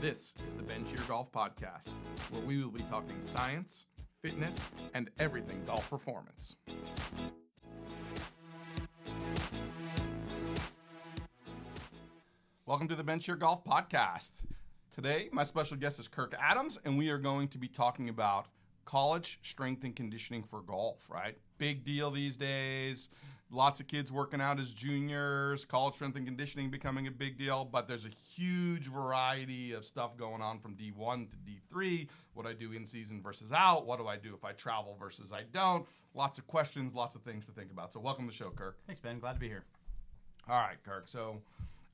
This is the Ben Shear Golf Podcast, where we will be talking science, fitness, and everything golf performance. Welcome to the Ben Shear Golf Podcast. Today, my special guest is Kirk Adams, and we are going to be talking about college strength and conditioning for golf, right? Big deal these days. Lots of kids working out as juniors, college strength and conditioning becoming a big deal, but there's a huge variety of stuff going on from D1 to D3. What I do in season versus out. What do I do if I travel versus I don't? Lots of questions, lots of things to think about. So welcome to the show, Kirk. Thanks, Ben. Glad to be here. All right, Kirk. So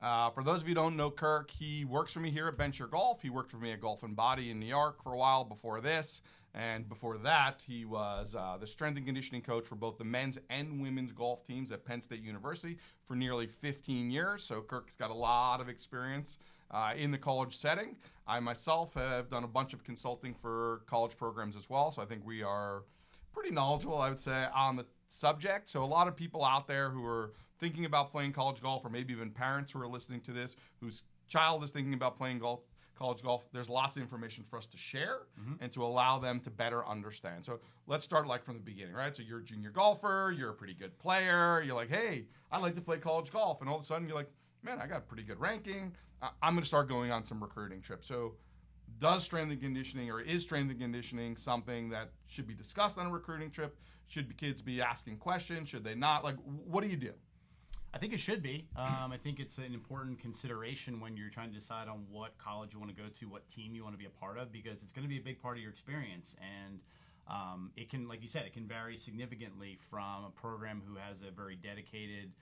for those of you who don't know Kirk, he works for me here at Ben Shear Golf. He worked for me at Golf and Body in New York for a while before this. And before that, he was the strength and conditioning coach for both the men's and women's golf teams at Penn State University for nearly 15 years. So Kirk's got a lot of experience in the college setting. I myself have done a bunch of consulting for college programs as well. So I think we are pretty knowledgeable, I would say, on the subject. So a lot of people out there who are thinking about playing college golf, or maybe even parents who are listening to this, whose child is thinking about playing college golf, there's lots of information for us to share and to allow them to better understand. So let's start like from the beginning, right? So you're a junior golfer, you're a pretty good player, you're like, hey, I'd like to play college golf. And all of a sudden you're like, man, I got a pretty good ranking. I'm going to start going on some recruiting trips. So does strength and conditioning, or is strength and conditioning something that should be discussed on a recruiting trip? Should kids be asking questions? Should they not? Like, what do you do? I think it should be. I think it's an important consideration when you're trying to decide on what college you want to go to, what team you want to be a part of, because it's going to be a big part of your experience. And it can, like you said, it can vary significantly from a program who has a very dedicated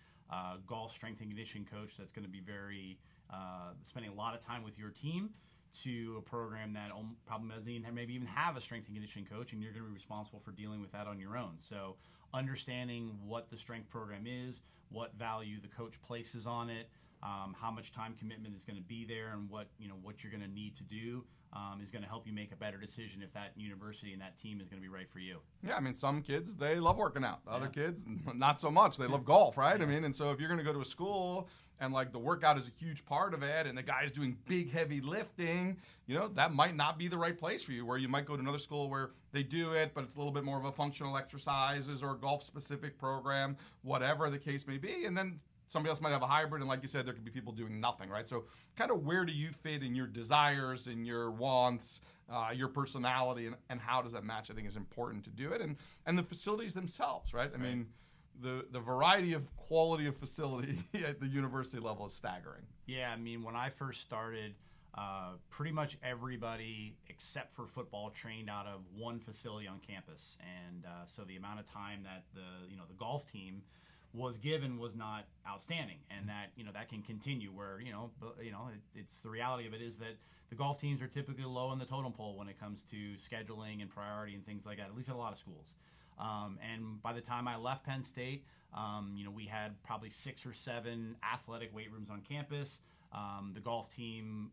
golf strength and conditioning coach that's going to be very spending a lot of time with your team, to a program that probably doesn't maybe even have a strength and conditioning coach, and you're going to be responsible for dealing with that on your own. So understanding what the strength program is, what value the coach places on it, how much time commitment is going to be there, and what you're going to need to do is going to help you make a better decision if that university and that team is going to be right for you. Yeah, I mean, some kids, they love working out. Other kids, not so much. They love golf, right? I mean, and so if you're going to go to a school and like the workout is a huge part of it, and the guy's doing big, heavy lifting, that might not be the right place for you, where you might go to another school where they do it, but it's a little bit more of a functional exercises or a golf-specific program, whatever the case may be. And then somebody else might have a hybrid, and like you said, there could be people doing nothing, right? So kind of where do you fit in your desires and your wants, your personality, and how does that match, I think, is important to do it. And the facilities themselves, right? I mean, the variety of quality of facility at the university level is staggering. Yeah, I mean, when I first started, pretty much everybody except for football trained out of one facility on campus. And so the amount of time that the golf team was given was not outstanding, and that can continue where it's the reality of it is that the golf teams are typically low on the totem pole when it comes to scheduling and priority and things like that, at least at a lot of schools. And by the time I left Penn State, we had probably 6 or 7 athletic weight rooms on campus. The golf team,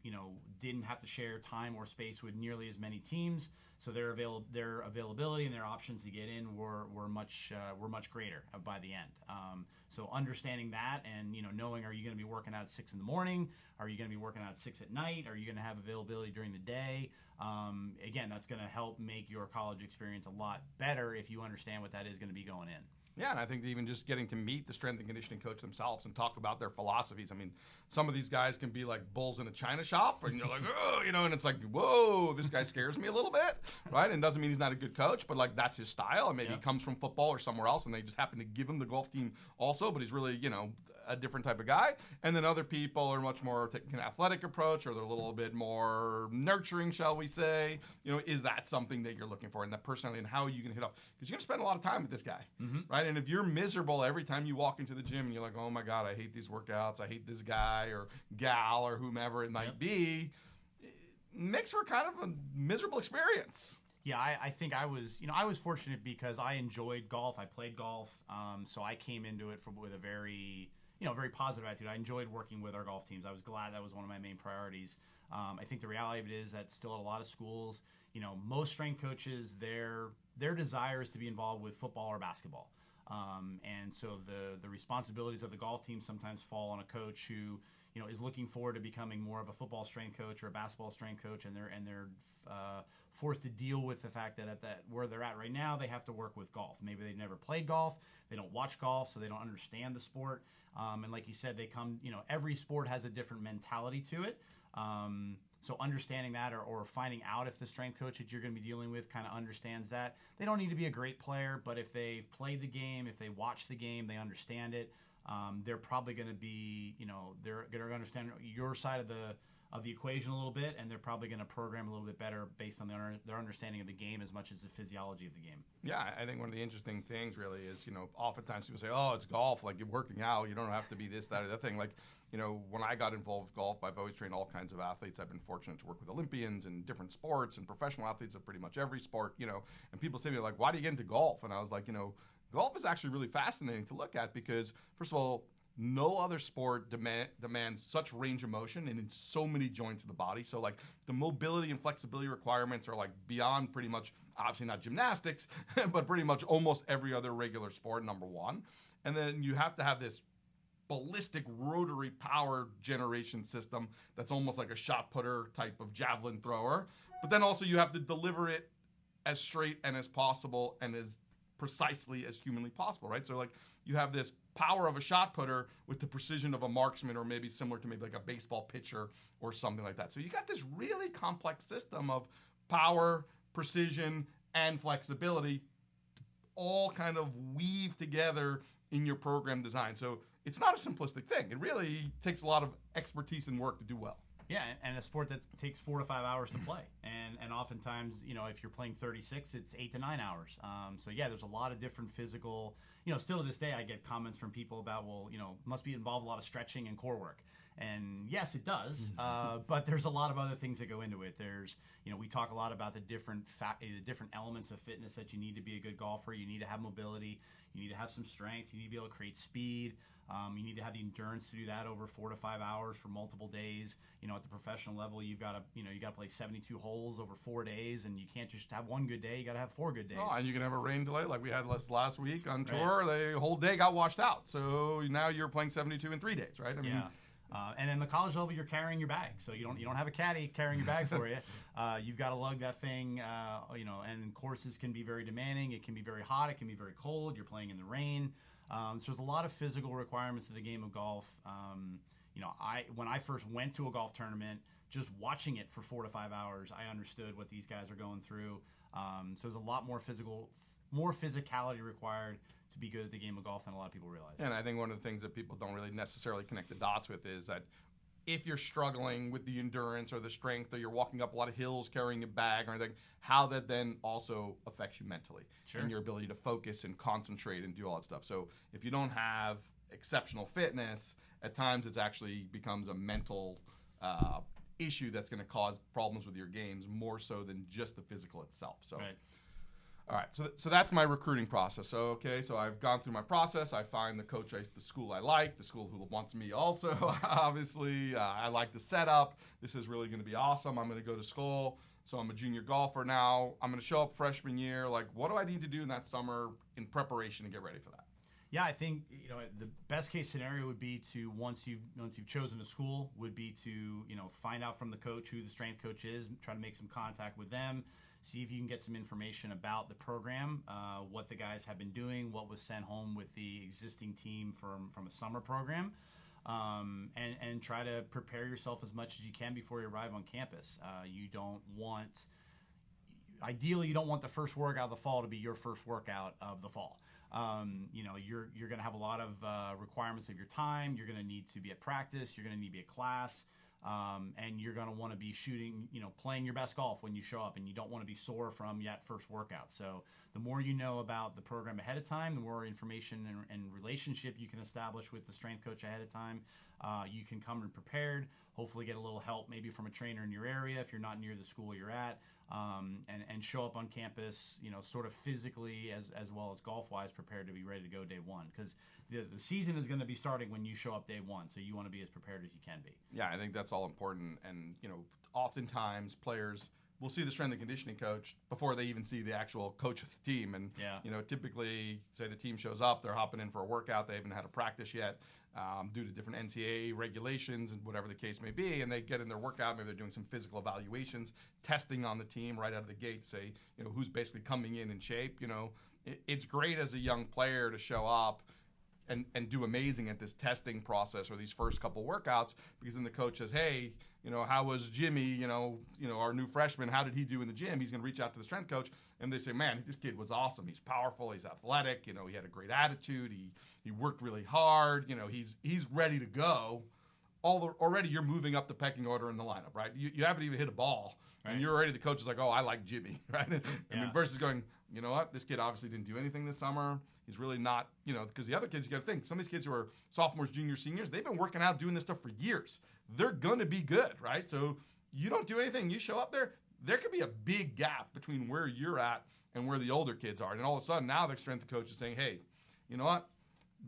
didn't have to share time or space with nearly as many teams, so their availability and their options to get in were much greater by the end. So understanding that, and knowing, are you going to be working out at 6 in the morning? Are you going to be working out at 6 at night? Are you going to have availability during the day? Again, that's going to help make your college experience a lot better if you understand what that is going to be going in. Yeah, and I think even just getting to meet the strength and conditioning coach themselves and talk about their philosophies. I mean, some of these guys can be like bulls in a china shop, and you're like, oh, and it's like, whoa, this guy scares me a little bit, right? And doesn't mean he's not a good coach, but like that's his style, and maybe he comes from football or somewhere else, and they just happen to give him the golf team also, but he's really, a different type of guy. And then other people are much more taking an athletic approach, or they're a little bit more nurturing, shall we say. Is that something that you're looking for, and that personality, and how are you going to hit off? Because you're going to spend a lot of time with this guy, right? And if you're miserable every time you walk into the gym and you're like, oh my God, I hate these workouts, I hate this guy or gal or whomever it might be, it makes for kind of a miserable experience. Yeah, I think I was fortunate because I enjoyed golf. I played golf, so I came into it with a very positive attitude. I enjoyed working with our golf teams. I was glad that was one of my main priorities. I think the reality of it is that still at a lot of schools, most strength coaches, their desire is to be involved with football or basketball. And so the responsibilities of the golf team sometimes fall on a coach who, is looking forward to becoming more of a football strength coach or a basketball strength coach, and they're forced to deal with the fact that where they're at right now, they have to work with golf. Maybe they've never played golf, they don't watch golf, so they don't understand the sport. And like you said, they come, every sport has a different mentality to it. So understanding that or finding out if the strength coach that you're going to be dealing with kind of understands that. They don't need to be a great player, but if they've played the game, if they watch the game, they understand it. They're probably going to be, they're going to understand your side of the equation a little bit, and they're probably going to program a little bit better based on their understanding of the game as much as the physiology of the game. Yeah, I think one of the interesting things really is, oftentimes people say, oh, it's golf, like you're working out, you don't have to be this, that, or that thing. Like, when I got involved with golf, I've always trained all kinds of athletes. I've been fortunate to work with Olympians and different sports and professional athletes of pretty much every sport, and people say to me, like, why do you get into golf? And I was like, golf is actually really fascinating to look at because, first of all, no other sport demands such range of motion and in so many joints of the body. So, like, the mobility and flexibility requirements are, like, beyond pretty much, obviously not gymnastics, but pretty much almost every other regular sport, number one. And then you have to have this ballistic rotary power generation system that's almost like a shot putter type of javelin thrower. But then also you have to deliver it as straight and as possible and as precisely as humanly possible, right? So, like, you have this power of a shot putter with the precision of a marksman, or maybe similar to maybe like a baseball pitcher or something like that. So you got this really complex system of power, precision, and flexibility all kind of weave together in your program design. So it's not a simplistic thing. It really takes a lot of expertise and work to do well. Yeah, and a sport that takes 4 to 5 hours to play, and oftentimes, if you're playing 36, it's 8 to 9 hours. So yeah, there's a lot of different physical. Still to this day, I get comments from people about, well, must be involved a lot of stretching and core work. And yes, it does, but there's a lot of other things that go into it. There's, we talk a lot about the different elements of fitness that you need to be a good golfer. You need to have mobility. You need to have some strength. You need to be able to create speed. You need to have the endurance to do that over 4 to 5 hours for multiple days. At the professional level, you've got to play 72 holes over 4 days, and you can't just have one good day. You got to have 4 good days. Oh, and you can have a rain delay like we had last week on tour. Right. The whole day got washed out. So now you're playing 72 in 3 days, right? I mean, yeah. And in the college level, you're carrying your bag, so you don't have a caddy carrying your bag for you. You've got to lug that thing, and courses can be very demanding. It can be very hot. It can be very cold. You're playing in the rain. So there's a lot of physical requirements to the game of golf. When I first went to a golf tournament, just watching it for 4 to 5 hours, I understood what these guys are going through. So there's a lot more physicality required to be good at the game of golf than a lot of people realize. And I think one of the things that people don't really necessarily connect the dots with is that if you're struggling with the endurance or the strength, or you're walking up a lot of hills carrying a bag or anything, how that then also affects you mentally. Sure. And your ability to focus and concentrate and do all that stuff. So if you don't have exceptional fitness, at times it actually becomes a mental issue that's going to cause problems with your games more so than just the physical itself. So. Right. All right, so that's my recruiting process. So I've gone through my process. I find the coach, the school I like, the school who wants me also, obviously. I like the setup. This is really going to be awesome. I'm going to go to school. So I'm a junior golfer now. I'm going to show up freshman year. Like, what do I need to do in that summer in preparation to get ready for that? Yeah, I think the best case scenario would be to once you've chosen a school would be to find out from the coach who the strength coach is, try to make some contact with them. See if you can get some information about the program, what the guys have been doing, what was sent home with the existing team from a summer program, and try to prepare yourself as much as you can before you arrive on campus. Ideally, you don't want the first workout of the fall to be your first workout of the fall. You're going to have a lot of requirements of your time. You're going to need to be at practice. You're going to need to be at class. And you're going to want to be shooting, playing your best golf when you show up, and you don't want to be sore from that first workout. So the more you know about the program ahead of time, the more information and relationship you can establish with the strength coach ahead of time. You can come in prepared, hopefully get a little help maybe from a trainer in your area if you're not near the school you're at, and show up on campus, sort of physically as well as golf-wise prepared to be ready to go day one. Because the season is going to be starting when you show up day one, so you want to be as prepared as you can be. Yeah, I think that's all important. And, oftentimes players will see the strength and conditioning coach before they even see the actual coach of the team. And, typically, say the team shows up, they're hopping in for a workout, they haven't had a practice yet due to different NCAA regulations and whatever the case may be, and they get in their workout, maybe they're doing some physical evaluations, testing on the team right out of the gate, say, who's basically coming in shape. It's great as a young player to show up and do amazing at this testing process or these first couple workouts, because then the coach says, hey, how was Jimmy, our new freshman, how did he do in the gym? He's going to reach out to the strength coach, and they say, man, this kid was awesome. He's powerful. He's athletic. He had a great attitude. He worked really hard. He's ready to go. Already you're moving up the pecking order in the lineup, right? You haven't even hit a ball, right, and you're already, the coach is like, oh, I like Jimmy, right? I mean, versus going, you know what, this kid obviously didn't do anything this summer. He's really not, because the other kids, you got to think, some of these kids who are sophomores, juniors, seniors, they've been working out, doing this stuff for years. They're going to be good, right? So you don't do anything. You show up there could be a big gap between where you're at and where the older kids are. And all of a sudden, now the strength coach is saying, hey, you know what?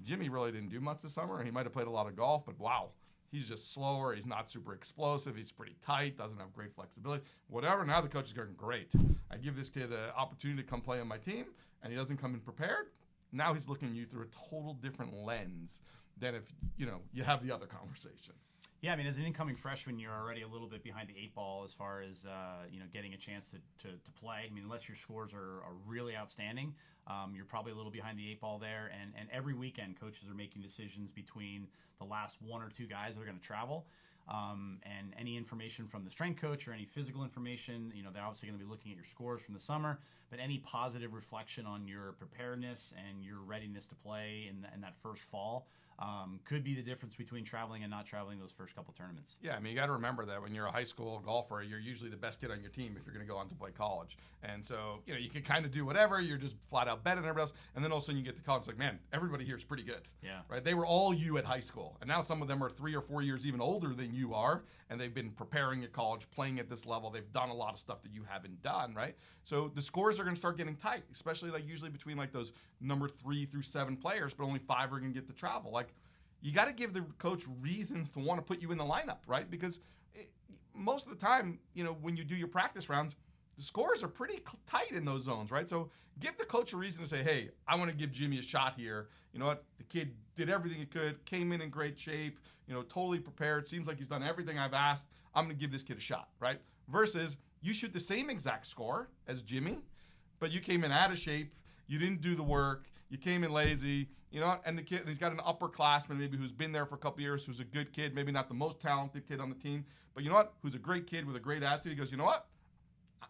Jimmy really didn't do much this summer. He might have played a lot of golf, but wow, he's just slower. He's not super explosive. He's pretty tight, doesn't have great flexibility, whatever. Now the coach is going, great. I give this kid an opportunity to come play on my team, and he doesn't come in prepared. Now he's looking at you through a total different lens than if, you have the other conversation. Yeah, I mean, as an incoming freshman, you're already a little bit behind the eight ball as far as, getting a chance to play. I mean, unless your scores are really outstanding, you're probably a little behind the eight ball there. And every weekend, coaches are making decisions between the last one or two guys that are going to travel. And any information from the strength coach or any physical information, they're obviously going to be looking at your scores from the summer, but any positive reflection on your preparedness and your readiness to play in that first fall could be the difference between traveling and not traveling those first couple tournaments. Yeah, I mean, you got to remember that when you're a high school golfer, you're usually the best kid on your team if you're going to go on to play college. And so, you can kind of do whatever. You're just flat out better than everybody else. And then all of a sudden you get to college, it's like, man, everybody here is pretty good. Yeah. Right? They were all you at high school. And now some of them are 3 or 4 years even older than you are. And they've been preparing at college, playing at this level. They've done a lot of stuff that you haven't done, right? So the scores are going to start getting tight, especially usually between those number 3 through 7 players, but only 5 are going to get to travel. You got to give the coach reasons to want to put you in the lineup, right? Because most of the time, when you do your practice rounds, the scores are pretty tight in those zones, right? So give the coach a reason to say, hey, I want to give Jimmy a shot here. You know what? The kid did everything he could, came in great shape, totally prepared. Seems like he's done everything I've asked. I'm going to give this kid a shot, right? Versus you shoot the same exact score as Jimmy, but you came in out of shape. You didn't do the work. You came in lazy. And the kid, he's got an upperclassman maybe who's been there for a couple years, who's a good kid, maybe not the most talented kid on the team, but who's a great kid with a great attitude. He goes,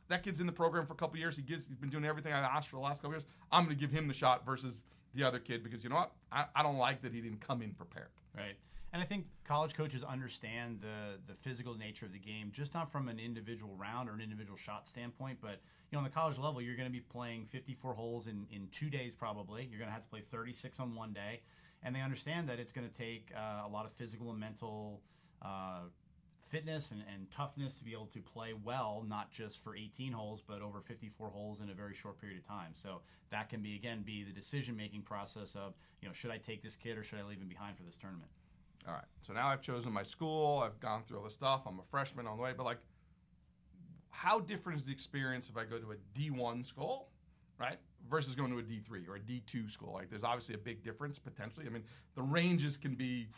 that kid's in the program for a couple years. He's been doing everything I asked for the last couple years. I'm going to give him the shot versus the other kid because I don't like that he didn't come in prepared. Right. And I think college coaches understand the physical nature of the game, just not from an individual round or an individual shot standpoint, but on the college level, you're going to be playing 54 holes in 2 days probably. You're going to have to play 36 on one day, and they understand that it's going to take a lot of physical and mental fitness and toughness to be able to play well, not just for 18 holes, but over 54 holes in a very short period of time. So that can be the decision-making process of, should I take this kid or should I leave him behind for this tournament? All right, so now I've chosen my school. I've gone through all this stuff. I'm a freshman on the way, but how different is the experience if I go to a D1 school, right, versus going to a D3 or a D2 school? There's obviously a big difference potentially. I mean, the ranges can be,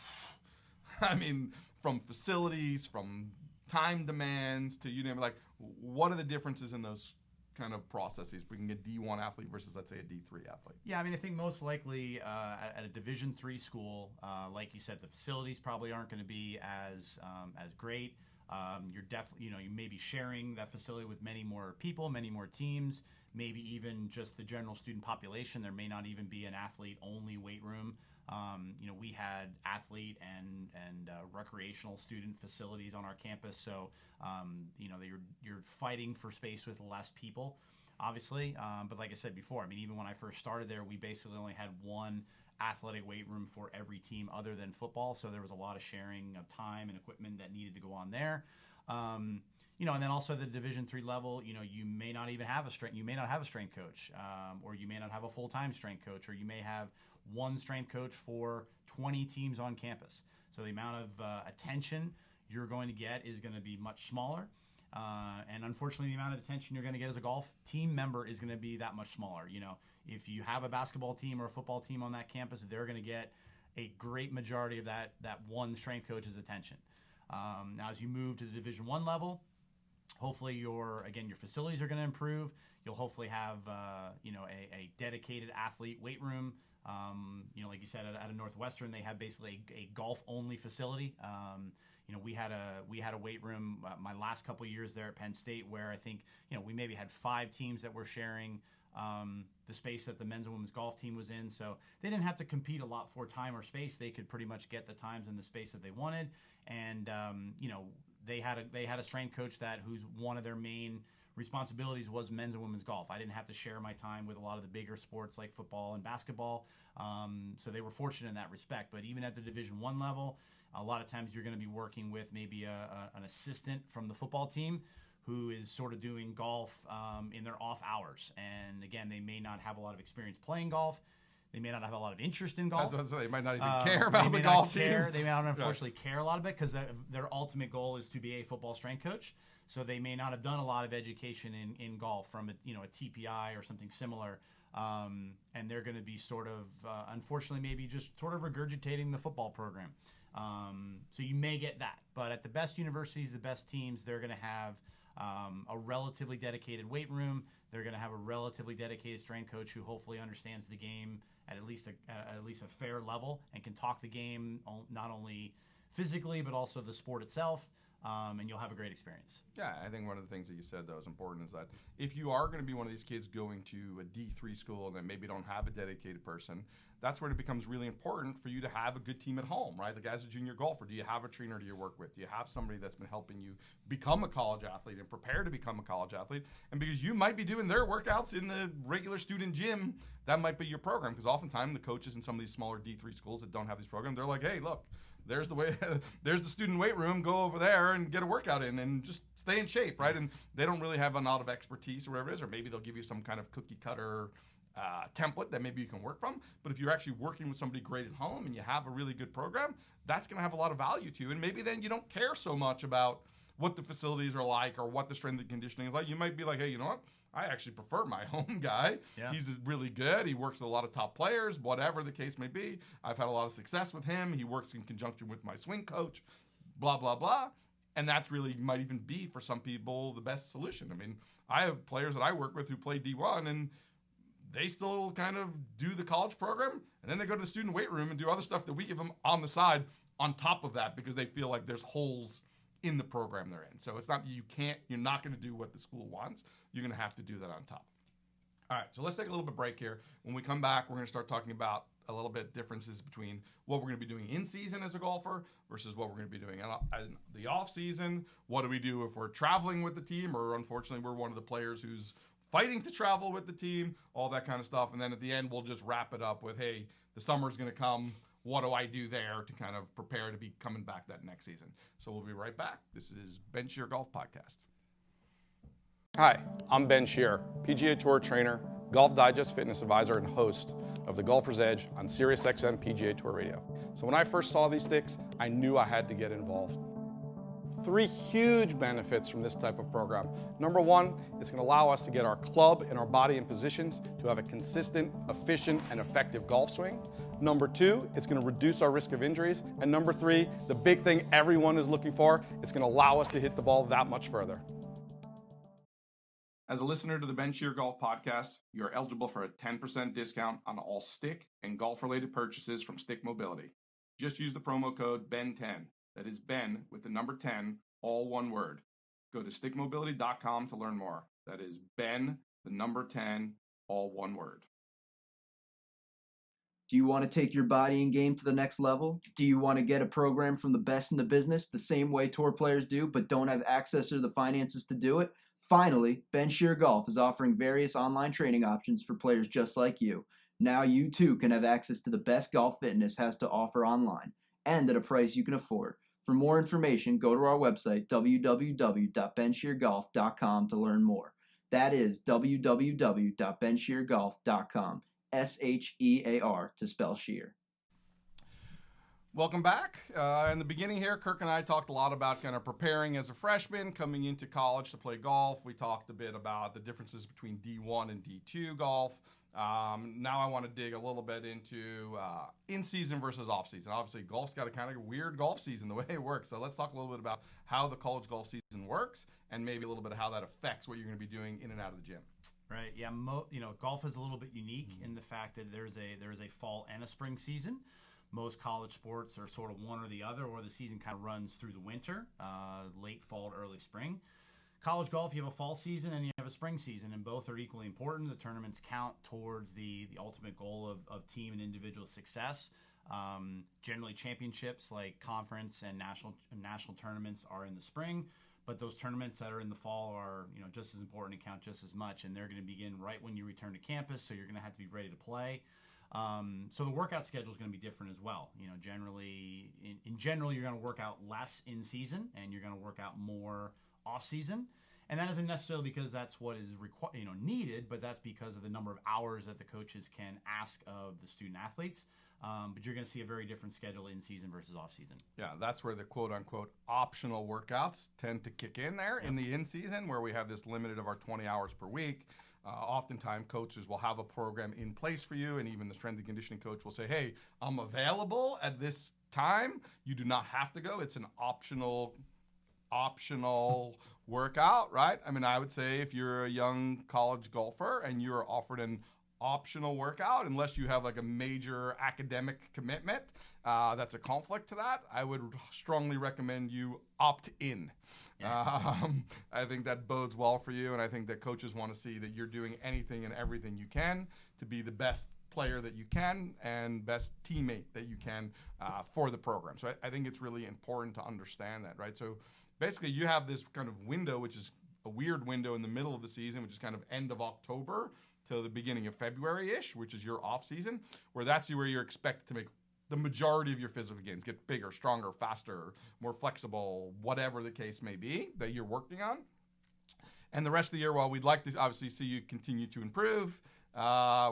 from facilities, from time demands to what are the differences in those kind of processes between a D1 athlete versus, let's say, a D3 athlete? Yeah, I think most likely at a Division III school, like you said, the facilities probably aren't going to be as great. You're definitely, you may be sharing that facility with many more people, many more teams, maybe even just the general student population. There may not even be an athlete-only weight room. We had athlete and recreational student facilities on our campus, so you're fighting for space with less people, obviously. But like I said before, even when I first started there, we basically only had one athletic weight room for every team other than football, so there was a lot of sharing of time and equipment that needed to go on there. And then also the Division III level, you may not even have a strength coach, or you may not have a full-time strength coach, or you may have one strength coach for 20 teams on campus. So the amount of attention you're going to get is going to be much smaller. And unfortunately, the amount of attention you're going to get as a golf team member is going to be that much smaller. If you have a basketball team or a football team on that campus, they're going to get a great majority of that one strength coach's attention. Now, as you move to the Division I level, hopefully your facilities are going to improve. You'll hopefully have a dedicated athlete weight room. Like you said, at a Northwestern, they have basically a golf only facility. We had a weight room my last couple of years there at Penn State, where I think we maybe had 5 teams that were sharing the space that the men's and women's golf team was in. So they didn't have to compete a lot for time or space. They could pretty much get the times and the space that they wanted. And they had a strength coach whose one of their main responsibilities was men's and women's golf. I didn't have to share my time with a lot of the bigger sports like football and basketball. So they were fortunate in that respect. But even at the Division I level, a lot of times you're going to be working with maybe an assistant from the football team who is sort of doing golf in their off hours. And again, they may not have a lot of experience playing golf. They may not have a lot of interest in golf. They might not even care about the golf team. They may not unfortunately care a lot of it because their ultimate goal is to be a football strength coach. So they may not have done a lot of education in golf from a TPI or something similar. And they're going to be sort of, unfortunately, maybe just sort of regurgitating the football program. So you may get that. But at the best universities, the best teams, they're going to have a relatively dedicated weight room. They're going to have a relatively dedicated strength coach who hopefully understands the game at least a fair level and can talk the game not only physically but also the sport itself. And you'll have a great experience. Yeah, I think one of the things that you said that was important is that if you are going to be one of these kids going to a D3 school and then maybe don't have a dedicated person, that's where it becomes really important for you to have a good team at home, right? Like as a junior golfer, do you have a trainer do you work with? Do you have somebody that's been helping you become a college athlete and prepare to become a college athlete? And because you might be doing their workouts in the regular student gym, that might be your program. Because oftentimes the coaches in some of these smaller D3 schools that don't have these programs, they're like, hey, look, there's the student weight room. Go over there and get a workout in and just stay in shape, right? And they don't really have a lot of expertise or whatever it is, or maybe they'll give you some kind of cookie cutter template that maybe you can work from. But if you're actually working with somebody great at home and you have a really good program, that's going to have a lot of value to you. And maybe then you don't care so much about what the facilities are like or what the strength and conditioning is like. You might be like, hey, you know what? I actually prefer my home guy. Yeah. He's really good. He works with a lot of top players, whatever the case may be. I've had a lot of success with him. He works in conjunction with my swing coach, blah, blah, blah. And that's really might even be, for some people, the best solution. I mean, I have players that I work with who play D1, and they still kind of do the college program, and then they go to the student weight room and do other stuff that we give them on the side on top of that because they feel like there's holes in the program they're in. So it's not you're not going to do what the school wants. You're going to have to do that on top. All right, so let's take a little bit break here. When we come back, we're going to start talking about a little bit differences between what we're going to be doing in season as a golfer versus what we're going to be doing in the off season. What do we do if we're traveling with the team, or unfortunately we're one of the players who's fighting to travel with the team, all that kind of stuff. And then at the end, we'll just wrap it up with, hey, the summer's going to come. What do I do there to kind of prepare to be coming back that next season? So we'll be right back. This is Ben Shear Golf Podcast. Hi, I'm Ben Shear, PGA Tour trainer, Golf Digest fitness advisor, and host of The Golfer's Edge on SiriusXM PGA Tour Radio. So when I first saw these sticks, I knew I had to get involved. 3 huge benefits from this type of program. Number 1, it's going to allow us to get our club and our body in positions to have a consistent, efficient, and effective golf swing. Number 2, it's going to reduce our risk of injuries. And number 3, the big thing everyone is looking for, it's going to allow us to hit the ball that much further. As a listener to the Ben Shear Golf Podcast, you're eligible for a 10% discount on all stick and golf-related purchases from Stick Mobility. Just use the promo code BEN10. That is Ben with the number 10, all one word. Go to stickmobility.com to learn more. That is Ben, the number 10, all one word. Do you want to take your body and game to the next level? Do you want to get a program from the best in the business the same way tour players do, but don't have access or the finances to do it? Finally, Ben Shear Golf is offering various online training options for players just like you. Now you too can have access to the best golf fitness has to offer online, and at a price you can afford. For more information, go to our website, www.bensheargolf.com, to learn more. That is www.bensheargolf.com, SHEAR to spell shear. Welcome back. In the beginning here, Kirk and I talked a lot about kind of preparing as a freshman, coming into college to play golf. We talked a bit about the differences between D1 and D2 golf. Now I want to dig a little bit into in-season versus off-season. Obviously, golf's got a kind of weird golf season, the way it works. So let's talk a little bit about how the college golf season works and maybe a little bit of how that affects what you're going to be doing in and out of the gym. Right. Yeah. Golf is a little bit unique in the fact that there is a fall and a spring season. Most college sports are sort of one or the other, or the season kind of runs through the winter, late fall to early spring. College golf, you have a fall season and you have a spring season, and both are equally important. The tournaments count towards the ultimate goal of team and individual success. Generally, championships like conference and national tournaments are in the spring, but those tournaments that are in the fall are just as important and count just as much, and they're going to begin right when you return to campus, so you're going to have to be ready to play. So the workout schedule is going to be different as well. Generally, in general, you're going to work out less in season, and you're going to work out more off season. And that isn't necessarily because that's what is needed, but that's because of the number of hours that the coaches can ask of the student athletes. But you're going to see a very different schedule in season versus off season. Yeah, that's where the quote unquote optional workouts tend to kick in there in the in season, where we have this limited of our 20 hours per week. Oftentimes, coaches will have a program in place for you, and even the strength and conditioning coach will say, hey, I'm available at this time. You do not have to go. It's an optional workout, right? I mean, I would say if you're a young college golfer and you're offered an optional workout, unless you have like a major academic commitment that's a conflict to that, I would strongly recommend you opt in. I think that bodes well for you, and I think that coaches want to see that you're doing anything and everything you can to be the best player that you can and best teammate that you can for the program. So I think it's really important to understand that, right? So basically you have this kind of window, which is a weird window in the middle of the season, which is kind of end of October till the beginning of February-ish, which is your off season, where that's where you're expected to make the majority of your physical gains, get bigger, stronger, faster, more flexible, whatever the case may be that you're working on. And the rest of the year, while we'd like to obviously see you continue to improve,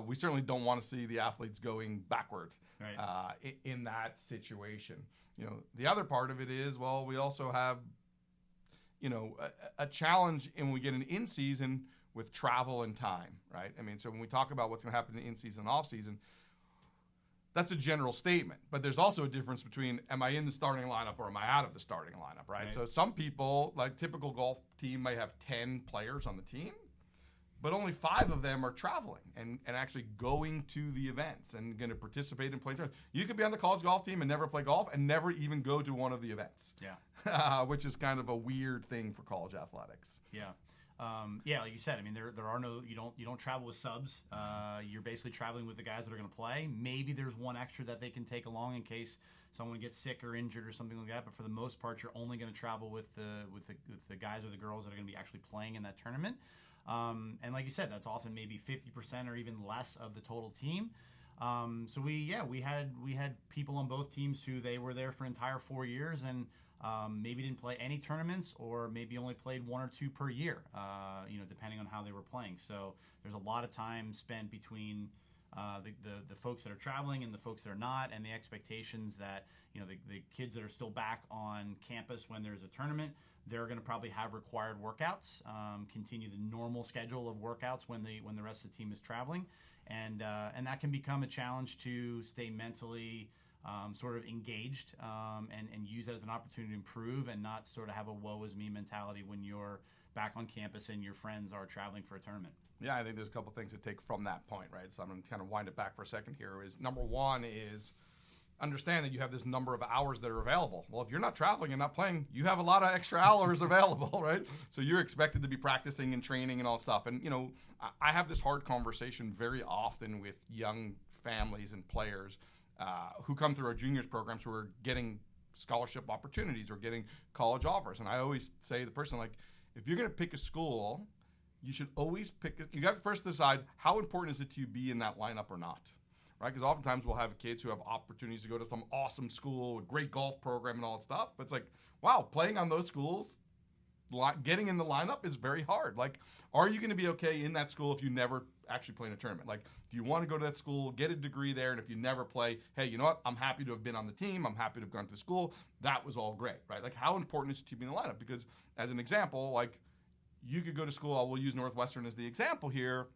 we certainly don't want to see the athletes going backward in that situation. The other part of it is, well, we also have, a challenge when we get an in-season with travel and time, right? I mean, so when we talk about what's going to happen in in-season and off-season, that's a general statement. But there's also a difference between, am I in the starting lineup or am I out of the starting lineup, right? So some people, like typical golf team, might have 10 players on the team, but only 5 of them are traveling and actually going to the events and going to participate in playing tournaments. You could be on the college golf team and never play golf and never even go to one of the events. Yeah. Which is kind of a weird thing for college athletics. Yeah. Like you said, I mean, there are no, you don't travel with subs. You're basically traveling with the guys that are going to play. Maybe there's one extra that they can take along in case someone gets sick or injured or something like that. But for the most part, you're only going to travel with the guys or the girls that are going to be actually playing in that tournament. And like you said, that's often maybe 50% or even less of the total team. So we had people on both teams who they were there for an entire 4 years and maybe didn't play any tournaments or maybe only played 1 or 2 per year, depending on how they were playing. So there's a lot of time spent between the folks that are traveling and the folks that are not, and the expectations that the kids that are still back on campus when there's a tournament, they're going to probably have required workouts, continue the normal schedule of workouts when the rest of the team is traveling, and that can become a challenge to stay mentally sort of engaged and use that as an opportunity to improve and not sort of have a woe is me mentality when you're back on campus and your friends are traveling for a tournament. Yeah, I think there's a couple things to take from that point, right? So I'm going to kind of wind it back for a second here. Is number one is understand that you have this number of hours that are available. Well, if you're not traveling and not playing, you have a lot of extra hours available, right? So you're expected to be practicing and training and all stuff. And, I have this hard conversation very often with young families and players who come through our juniors programs who are getting scholarship opportunities or getting college offers. And I always say to the person, like, if you're going to pick a school, you should always you got to first decide how important is it to you be in that lineup or not, right? Because oftentimes we'll have kids who have opportunities to go to some awesome school, a great golf program and all that stuff. But it's like, wow, playing on those schools getting in the lineup is very hard. Like, are you going to be okay in that school if you never actually play in a tournament? Like, do you want to go to that school, get a degree there, and if you never play, hey, you know what? I'm happy to have been on the team. I'm happy to have gone to school. That was all great, right? Like, how important is it to be in the lineup? Because as an example, like, you could go to school. We'll use Northwestern as the example here.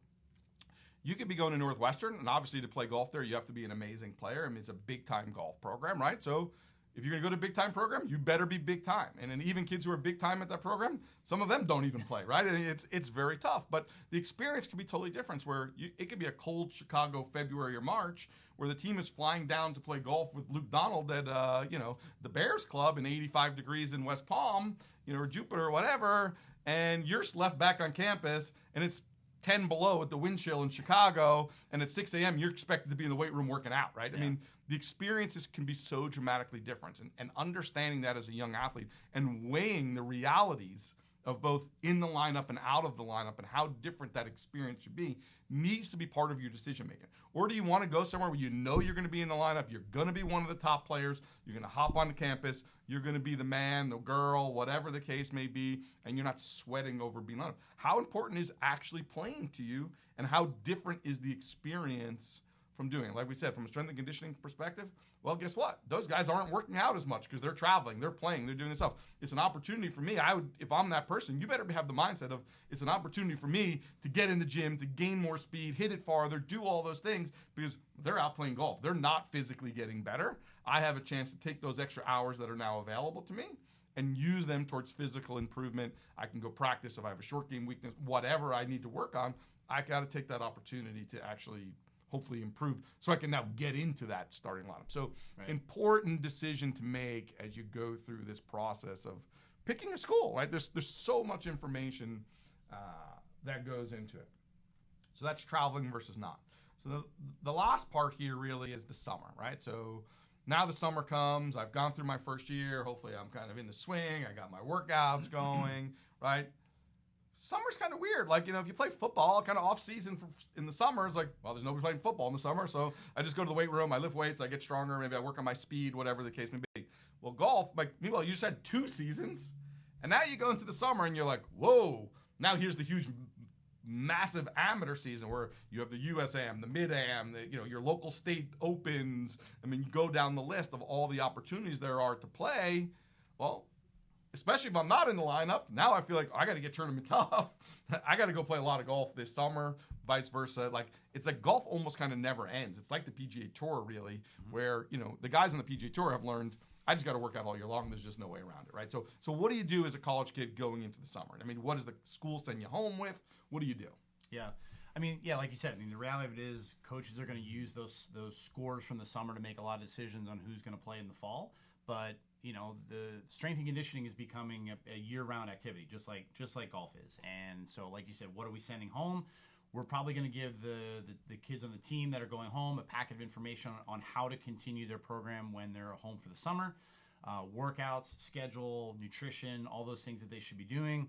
You could be going to Northwestern, and obviously to play golf there, you have to be an amazing player. I mean, it's a big-time golf program, right? So if you're going to go to a big-time program, you better be big-time. And then even kids who are big-time at that program, some of them don't even play, right? And it's very tough. But the experience can be totally different, where it could be a cold Chicago February or March where the team is flying down to play golf with Luke Donald at, the Bears Club in 85 degrees in West Palm, or Jupiter or whatever, and you're left back on campus, and it's 10 below at the wind chill in Chicago, and at 6 a.m. you're expected to be in the weight room working out, right? Yeah. I mean, the experiences can be so dramatically different, and understanding that as a young athlete and weighing the realities of both in the lineup and out of the lineup and how different that experience should be needs to be part of your decision making. Or do you want to go somewhere where you know you're going to be in the lineup, you're going to be one of the top players, you're going to hop on the campus, you're going to be the man, the girl, whatever the case may be, and you're not sweating over being lineup? How important is actually playing to you, and how different is the experience from doing it? Like we said, from a strength and conditioning perspective, well, guess what? Those guys aren't working out as much because they're traveling, they're playing, they're doing this stuff. It's an opportunity for me. If I'm that person, you better have the mindset of it's an opportunity for me to get in the gym, to gain more speed, hit it farther, do all those things, because they're out playing golf. They're not physically getting better. I have a chance to take those extra hours that are now available to me and use them towards physical improvement. I can go practice if I have a short game weakness, whatever I need to work on. I got to take that opportunity to actually hopefully improve so I can now get into that starting lineup. So important decision to make as you go through this process of picking a school, right? There's so much information that goes into it. So that's traveling versus not. So the last part here really is the summer, right? So now the summer comes. I've gone through my first year. Hopefully I'm kind of in the swing. I got my workouts going, right? Summer's kind of weird. Like, if you play football, kind of off season in the summer, it's like, well, there's nobody playing football in the summer, so I just go to the weight room, I lift weights, I get stronger, maybe I work on my speed, whatever the case may be. Well, golf, like, meanwhile, you just had 2 seasons, and now you go into the summer and you're like, whoa, now here's the huge, massive amateur season where you have the USAM, the Mid-Am, your local state opens. I mean, you go down the list of all the opportunities there are to play. Well, especially if I'm not in the lineup, now I feel like I got to get tournament tough. I got to go play a lot of golf this summer, vice versa. Like, it's like golf almost kind of never ends. It's like the PGA Tour, really, where, the guys on the PGA Tour have learned, I just got to work out all year long. There's just no way around it, right? So what do you do as a college kid going into the summer? I mean, what does the school send you home with? What do you do? Yeah. I mean, yeah, like you said, the reality of it is coaches are going to use those scores from the summer to make a lot of decisions on who's going to play in the fall. But the strength and conditioning is becoming a year-round activity, just like golf is. And so, like you said, what are we sending home? We're probably going to give the kids on the team that are going home a packet of information on how to continue their program when they're home for the summer. Workouts, schedule, nutrition, all those things that they should be doing.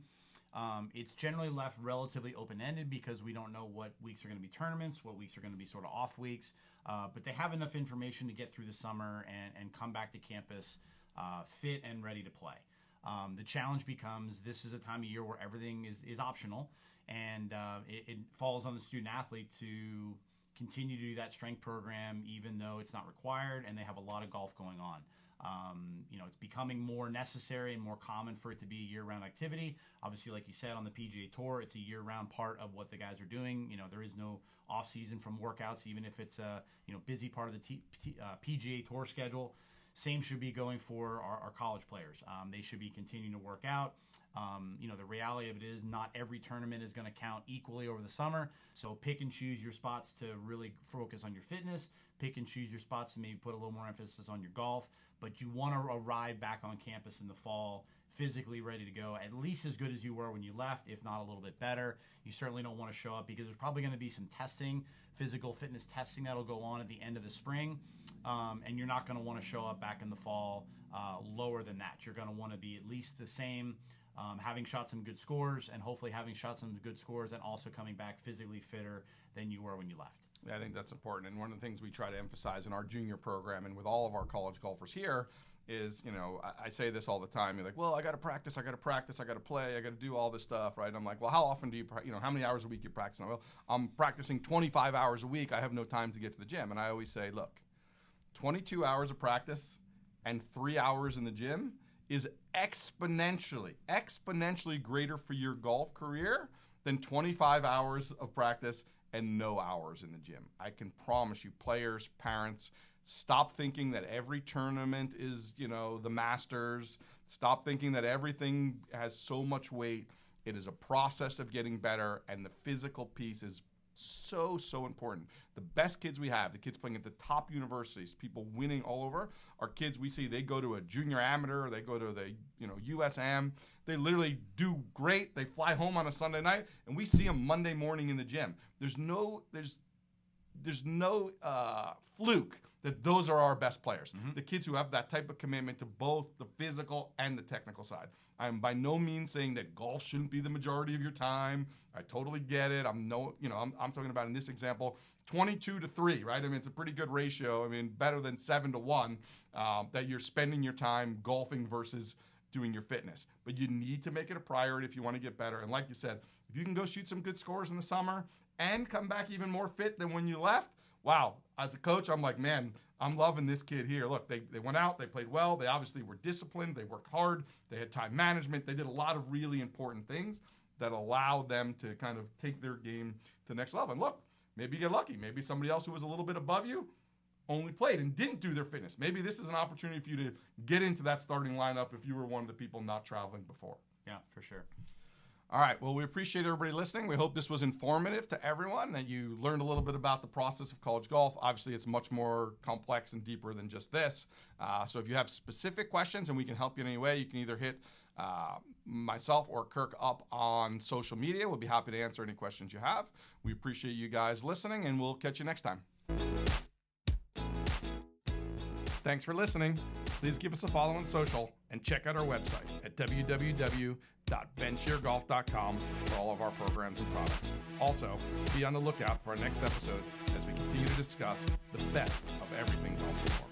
It's generally left relatively open-ended because we don't know what weeks are going to be tournaments, what weeks are going to be sort of off weeks. But they have enough information to get through the summer and come back to campus fit and ready to play. The challenge becomes this is a time of year where everything is optional, and it falls on the student athlete to continue to do that strength program even though it's not required and they have a lot of golf going on. It's becoming more necessary and more common for it to be a year-round activity. Obviously, like you said, on the PGA Tour, it's a year-round part of what the guys are doing. There is no off-season from workouts, even if it's a busy part of the PGA Tour schedule. Same should be going for our college players. They should be continuing to work out. The reality of it is not every tournament is going to count equally over the summer. So pick and choose your spots to really focus on your fitness. Pick and choose your spots to maybe put a little more emphasis on your golf. But you want to arrive back on campus in the fall physically ready to go, at least as good as you were when you left, if not a little bit better. You certainly don't want to show up because there's probably going to be some testing, physical fitness testing that'll go on at the end of the spring. And you're not going to want to show up back in the fall lower than that. You're going to want to be at least the same, having shot some good scores, and hopefully having shot some good scores and also coming back physically fitter than you were when you left. Yeah, I think that's important. And one of the things we try to emphasize in our junior program and with all of our college golfers here is, I say this all the time. You're like, well, I got to practice, I got to play, I got to do all this stuff, right? I'm like, well, how often do you, how many hours a week you practice? Well, I'm practicing 25 hours a week. I have no time to get to the gym. And I always say, look, 22 hours of practice and 3 hours in the gym is exponentially greater for your golf career than 25 hours of practice and no hours in the gym. I can promise you, players, parents, stop thinking that every tournament is, the Masters. Stop thinking that everything has so much weight. It is a process of getting better, and the physical piece is so important. The best kids we have, the kids playing at the top universities, people winning all over, are kids we see, they go to a junior amateur, or they go to the, USAM. They literally do great. They fly home on a Sunday night, and we see them Monday morning in the gym. There's no fluke that those are our best players. Mm-hmm. The kids who have that type of commitment to both the physical and the technical side. I'm by no means saying that golf shouldn't be the majority of your time. I totally get it. I'm talking about in this example, 22-3, right? I mean, it's a pretty good ratio. I mean, better than 7-1 that you're spending your time golfing versus doing your fitness. But you need to make it a priority if you want to get better. And like you said, if you can go shoot some good scores in the summer and come back even more fit than when you left, wow. As a coach, I'm like, man, I'm loving this kid here. Look, they went out, they played well, they obviously were disciplined, they worked hard, they had time management, they did a lot of really important things that allowed them to kind of take their game to the next level. And look, maybe you get lucky. Maybe somebody else who was a little bit above you only played and didn't do their fitness. Maybe this is an opportunity for you to get into that starting lineup if you were one of the people not traveling before. Yeah, for sure. All right. Well, we appreciate everybody listening. We hope this was informative to everyone, that you learned a little bit about the process of college golf. Obviously, it's much more complex and deeper than just this. So if you have specific questions and we can help you in any way, you can either hit myself or Kirk up on social media. We'll be happy to answer any questions you have. We appreciate you guys listening, and we'll catch you next time. Thanks for listening. Please give us a follow on social and check out our website at www.bensheargolf.com for all of our programs and products. Also, be on the lookout for our next episode as we continue to discuss the best of everything golf.